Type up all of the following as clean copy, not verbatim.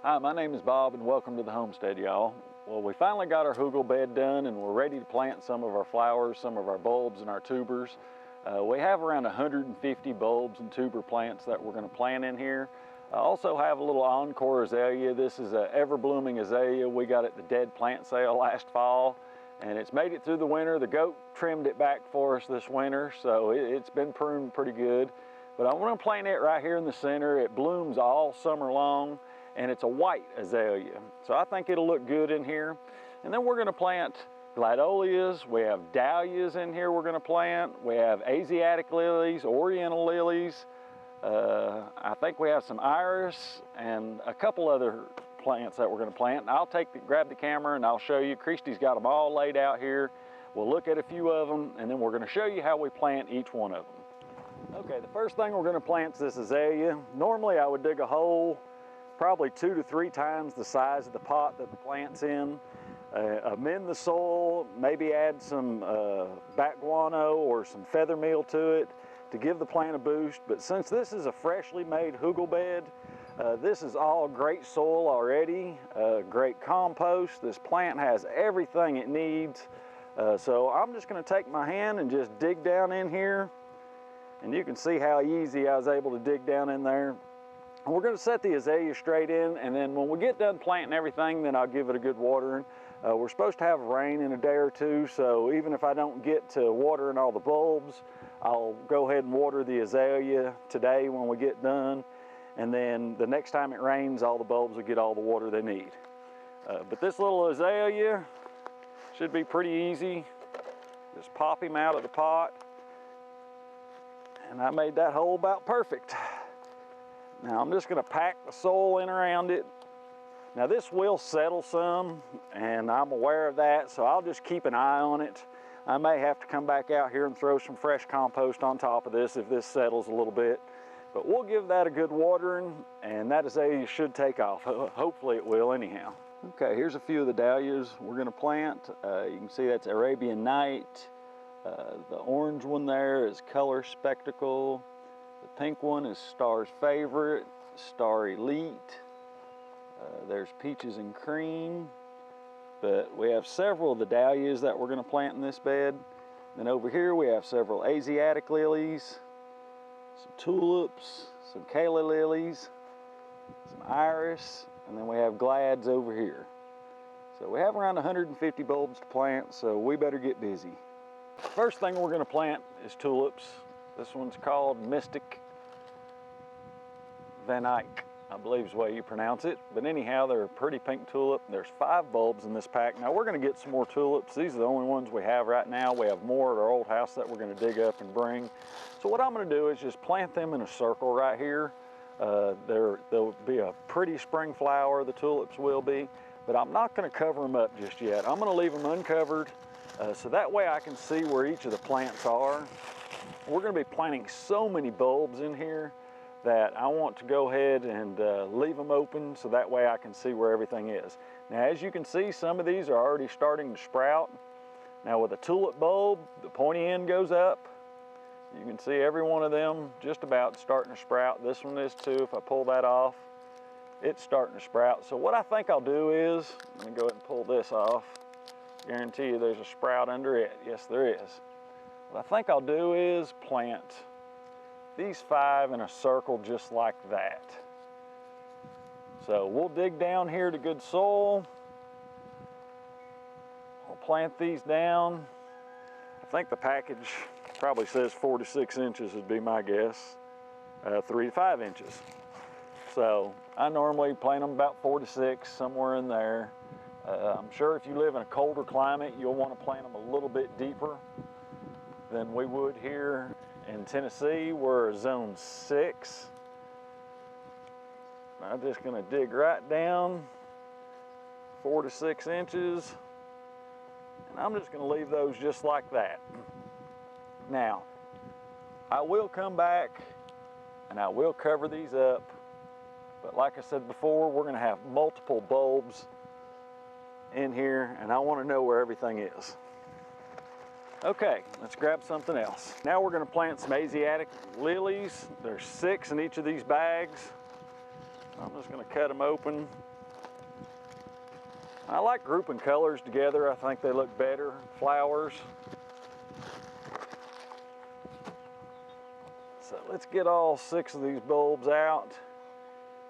Hi, my name is Bob and welcome to the homestead, y'all. Well, we finally got our hugel bed done and we're ready to plant some of our flowers, some of our bulbs and our tubers. We have around 150 bulbs and tuber plants that we're going to plant in here. I also have a little encore azalea. This is an ever-blooming azalea we got at the dead plant sale last fall, and it's made it through the winter. The goat trimmed it back for us this winter, so it's been pruned pretty good. But I'm going to plant it right here in the center. It blooms all summer long, and it's a white azalea, so I think it'll look good in here. And then we're going to plant gladiolus. We have dahlias in here we're going to plant. We have Asiatic lilies, oriental lilies. I think we have some iris and a couple other plants that we're going to plant. And I'll grab the camera and I'll show you. Christy's got them all laid out here. We'll look at a few of them and then we're going to show you how we plant each one of them. Okay, the first thing we're going to plant is this azalea. Normally I would dig a hole probably 2 to 3 times the size of the pot that the plant's in. Amend the soil, maybe add some bat guano or some feather meal to it to give the plant a boost. But since this is a freshly made hugel bed, this is all great soil already, great compost. This plant has everything it needs. So I'm just going to take my hand and just dig down in here. And you can see how easy I was able to dig down in there. We're going to set the azalea straight in, and then when we get done planting everything, then I'll give it a good watering. We're supposed to have rain in a day or two, so even if I don't get to watering all the bulbs, I'll go ahead and water the azalea today when we get done, and then the next time it rains, all the bulbs will get all the water they need. But this little azalea should be pretty easy. Just pop him out of the pot, and I made that hole about perfect. Now I'm just going to pack the soil in around it. Now this will settle some, and I'm aware of that, so I'll just keep an eye on it. I may have to come back out here and throw some fresh compost on top of this if this settles a little bit. But we'll give that a good watering, and that azalea should take off. Hopefully it will anyhow. Okay, here's a few of the dahlias we're going to plant. You can see that's Arabian Night. The orange one there is Color Spectacle. The pink one is Star's Favorite, Star Elite. There's Peaches and Cream. But we have several of the dahlias that we're going to plant in this bed. Then over here we have several Asiatic lilies, some tulips, some calla lilies, some iris, and then we have glads over here. So we have around 150 bulbs to plant, so we better get busy. First thing we're going to plant is tulips. This one's called Mystic Van Eyck, I believe is the way you pronounce it. But anyhow, they're a pretty pink tulip. There's 5 bulbs in this pack. Now we're going to get some more tulips. These are the only ones we have right now. We have more at our old house that we're going to dig up and bring. So what I'm going to do is just plant them in a circle right here. They'll be a pretty spring flower, the tulips will be, but I'm not going to cover them up just yet. I'm going to leave them uncovered so that way I can see where each of the plants are. We're going to be planting so many bulbs in here that I want to go ahead and leave them open so that way I can see where everything is. Now as you can see, some of these are already starting to sprout. Now with a tulip bulb, the pointy end goes up. You can see every one of them just about starting to sprout. This one is too. If I pull that off, it's starting to sprout. So what I think I'll do is, let me go ahead and pull this off. Guarantee you there's a sprout under it. Yes, there is. What I think I'll do is plant these 5 in a circle just like that. So we'll dig down here to good soil. We'll plant these down. I think the package probably says 4 to 6 inches would be my guess. 3 to 5 inches. So I normally plant them about 4 to 6, somewhere in there. I'm sure if you live in a colder climate, you'll want to plant them a little bit deeper than we would here in Tennessee. We're zone 6. I'm just going to dig right down 4 to 6 inches, and I'm just going to leave those just like that. Now, I will come back and I will cover these up, but like I said before, we're going to have multiple bulbs in here, and I want to know where everything is. Okay, let's grab something else. Now we're going to plant some Asiatic lilies. There's 6 in each of these bags. I'm just going to cut them open. I like grouping colors together. I think they look better, flowers. So let's get all 6 of these bulbs out.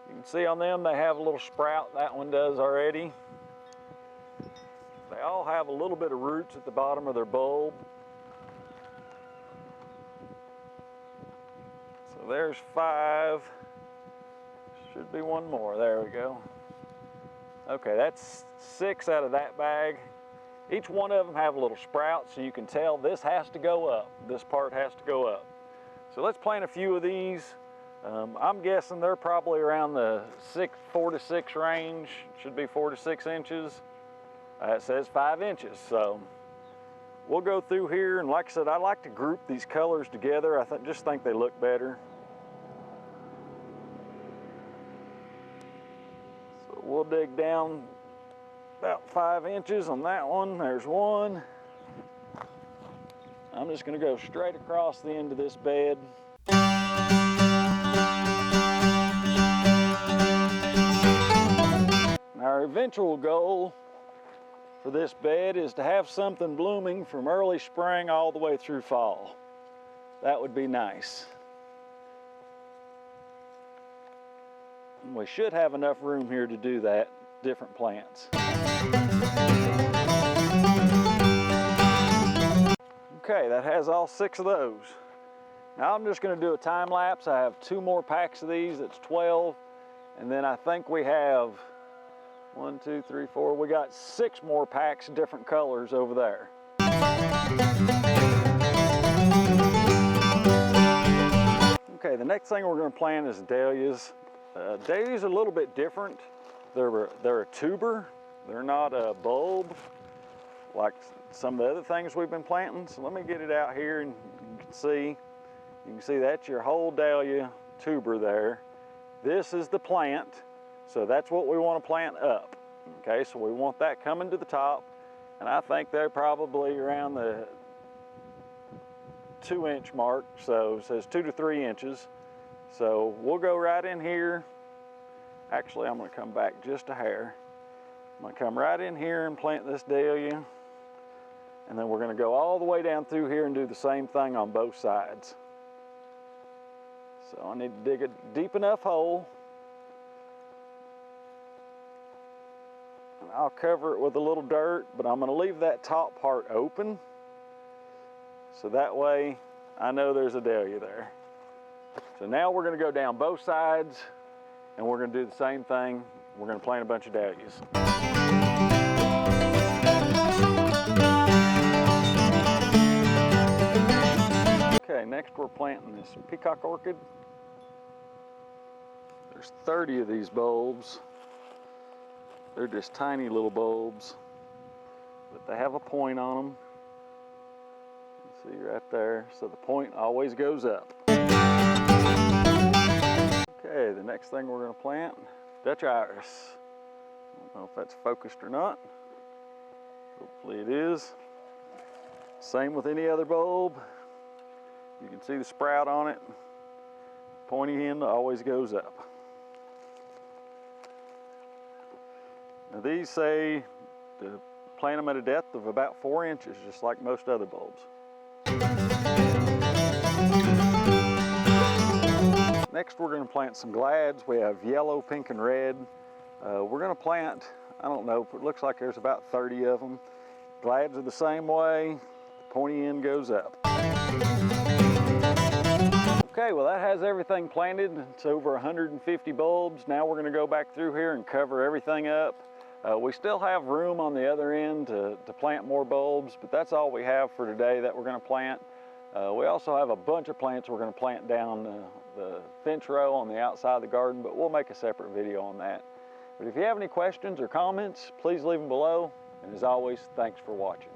You can see on them they have a little sprout. That one does already. They all have a little bit of roots at the bottom of their bulb. So there's 5. Should be one more. There we go. Okay, that's 6 out of that bag. Each one of them have a little sprout, so you can tell this has to go up. This part has to go up. So let's plant a few of these. I'm guessing they're probably around the 4 to 6 range. Should be 4 to 6 inches. It says 5 inches, so we'll go through here. And like I said, I like to group these colors together. I just think they look better. So we'll dig down about 5 inches on that one. There's one. I'm just going to go straight across the end of this bed. Our eventual goal for this bed is to have something blooming from early spring all the way through fall. That would be nice. And we should have enough room here to do that, different plants. Okay, that has all 6 of those. Now I'm just going to do a time lapse. I have 2 more packs of these, that's 12. And then I think we have 1, 2, 3, 4. We got 6 more packs of different colors over there. Okay, the next thing we're going to plant is dahlias. Dahlias are a little bit different. They're a tuber. They're not a bulb like some of the other things we've been planting. So let me get it out here and you can see. You can see that's your whole dahlia tuber there. This is the plant. So that's what we want to plant up. Okay, so we want that coming to the top. And I think they're probably around the 2-inch mark. So it says 2 to 3 inches. So we'll go right in here. Actually, I'm going to come back just a hair. I'm going to come right in here and plant this dahlia. And then we're going to go all the way down through here and do the same thing on both sides. So I need to dig a deep enough hole. And I'll cover it with a little dirt, but I'm going to leave that top part open. So that way I know there's a dahlia there. So now we're going to go down both sides and we're going to do the same thing. We're going to plant a bunch of dahlias. Okay, next we're planting this peacock orchid. There's 30 of these bulbs. They're just tiny little bulbs, but they have a point on them. See right there, so the point always goes up. Okay, the next thing we're going to plant, Dutch iris. I don't know if that's focused or not. Hopefully it is. Same with any other bulb. You can see the sprout on it. Pointy end always goes up. Now these say to plant them at a depth of about 4 inches, just like most other bulbs. Next we're going to plant some glads. We have yellow, pink, and red. We're going to plant, I don't know, it looks like there's about 30 of them. Glads are the same way. The pointy end goes up. Okay, well that has everything planted. It's over 150 bulbs. Now we're going to go back through here and cover everything up. We still have room on the other end to plant more bulbs, but that's all we have for today that we're going to plant. We also have a bunch of plants we're going to plant down the fence row on the outside of the garden, but we'll make a separate video on that. But if you have any questions or comments, please leave them below. And as always, thanks for watching.